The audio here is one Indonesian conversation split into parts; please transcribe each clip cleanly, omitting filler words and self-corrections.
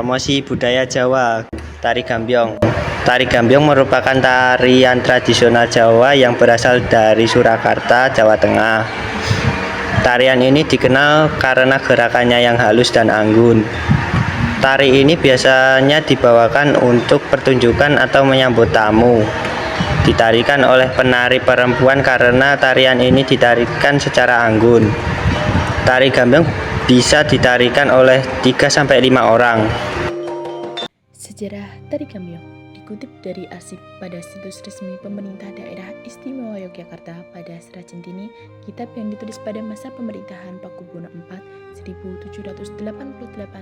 promosi budaya Jawa, Tari Gambyong. Tari Gambyong merupakan tarian tradisional Jawa yang berasal dari Surakarta, Jawa Tengah. Tarian ini dikenal karena gerakannya yang halus dan anggun. Tari ini biasanya dibawakan untuk pertunjukan atau menyambut tamu. Ditarikan oleh penari perempuan karena tarian ini ditarikan secara anggun. Tari Gambyong bisa ditarikan oleh 3-5 orang. Sejarah Tari Gambyong dikutip dari arsip pada situs resmi Pemerintah Daerah Istimewa Yogyakarta pada Serat Centini, kitab yang ditulis pada masa pemerintahan Pakubuwono IV 1788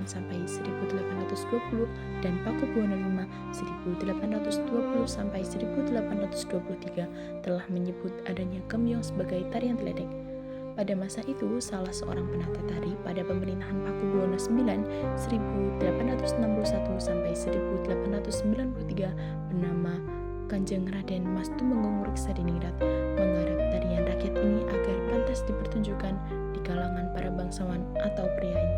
sampai 1820 dan Pakubuwono V 1820 sampai 1823 telah menyebut adanya Gambyong sebagai tarian teledek. Pada masa itu, salah seorang penata tari pada pemerintahan Pakubuwono IX 1861 sampai 1893 bernama Kanjeng Raden Mas Tumenggung Reksadiningrat menggarap tarian rakyat ini agar pantas dipertunjukkan di kalangan para bangsawan atau priai.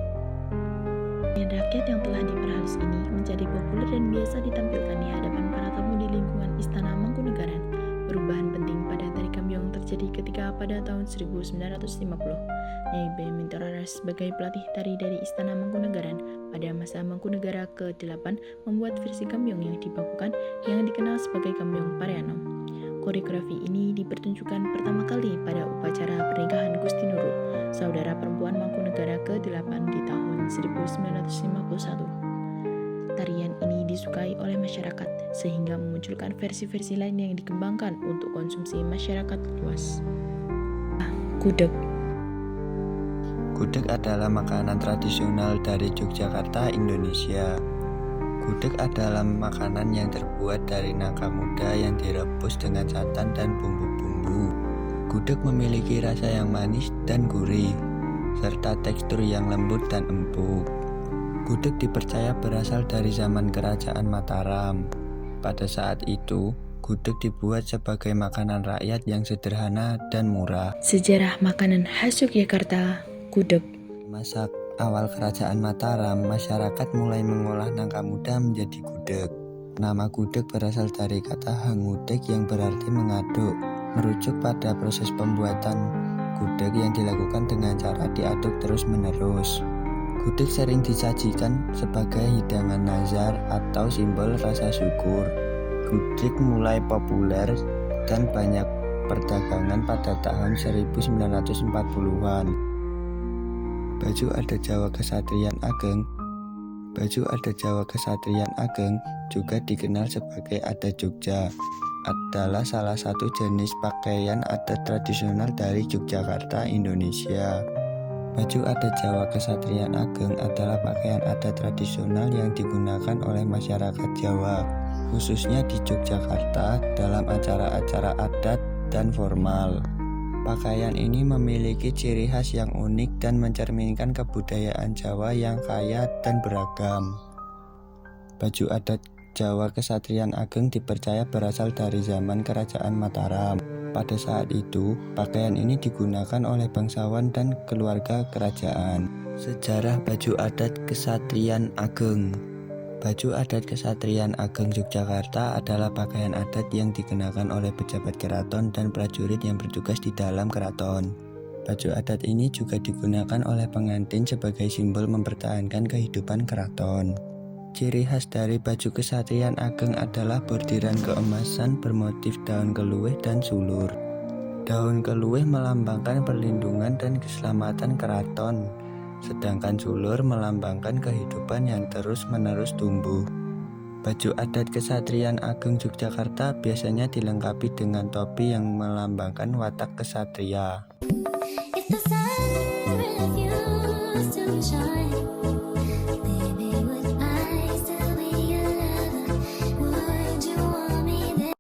Tarian rakyat yang telah diperhalus ini menjadi populer dan biasa ditampilkan di hadapan para tamu di lingkungan Istana Mangkunegaran. Perubahan penting pada Tari Gambyong terjadi ketika pada tahun 1950, Nyai B. Mintoraras sebagai pelatih tari dari Istana Mangkunegaran pada masa Mangkunegara ke-8 membuat versi Gambyong yang dibakukan yang dikenal sebagai Gambyong Pareanom. Koreografi ini dipertunjukkan pertama kali pada upacara pernikahan Gusti Nurul, saudara perempuan Mangkunegara ke-8 di tahun 1951. Tarian ini disukai oleh masyarakat sehingga memunculkan versi-versi lain yang dikembangkan untuk konsumsi masyarakat luas. Gudeg. Gudeg adalah makanan tradisional dari Yogyakarta, Indonesia. Gudeg adalah makanan yang terbuat dari nangka muda yang direbus dengan santan dan bumbu-bumbu. Gudeg memiliki rasa yang manis dan gurih, serta tekstur yang lembut dan empuk. Gudeg dipercaya berasal dari zaman Kerajaan Mataram. Pada saat itu, gudeg dibuat sebagai makanan rakyat yang sederhana dan murah. Sejarah makanan khas Yogyakarta, gudeg. Masa awal Kerajaan Mataram, masyarakat mulai mengolah nangka muda menjadi gudeg. Nama gudeg berasal dari kata hangudeg yang berarti mengaduk, merujuk pada proses pembuatan gudeg yang dilakukan dengan cara diaduk terus-menerus. Gudeg sering disajikan sebagai hidangan nazar atau simbol rasa syukur. Gudeg mulai populer dan banyak perdagangan pada tahun 1940-an. Baju adat Jawa Kesatrian Ageng juga dikenal sebagai adat Jogja. Adalah salah satu jenis pakaian adat tradisional dari Yogyakarta, Indonesia. Baju adat Jawa Kesatrian Ageng adalah pakaian adat tradisional yang digunakan oleh masyarakat Jawa, khususnya di Yogyakarta dalam acara-acara adat dan formal. Pakaian ini memiliki ciri khas yang unik dan mencerminkan kebudayaan Jawa yang kaya dan beragam. Baju adat Jawa Kesatrian Ageng dipercaya berasal dari zaman Kerajaan Mataram. Pada saat itu, pakaian ini digunakan oleh bangsawan dan keluarga kerajaan. Sejarah baju adat Kesatrian Ageng. Baju adat Kesatrian Ageng Yogyakarta adalah pakaian adat yang dikenakan oleh pejabat keraton dan prajurit yang bertugas di dalam keraton. Baju adat ini juga digunakan oleh pengantin sebagai simbol mempertahankan kehidupan keraton. Ciri khas dari baju Kesatrian Ageng adalah bordiran keemasan bermotif daun keluih dan sulur. Daun keluih melambangkan perlindungan dan keselamatan keraton, sedangkan sulur melambangkan kehidupan yang terus-menerus tumbuh. Baju adat Kesatrian Ageng Yogyakarta biasanya dilengkapi dengan topi yang melambangkan watak kesatria.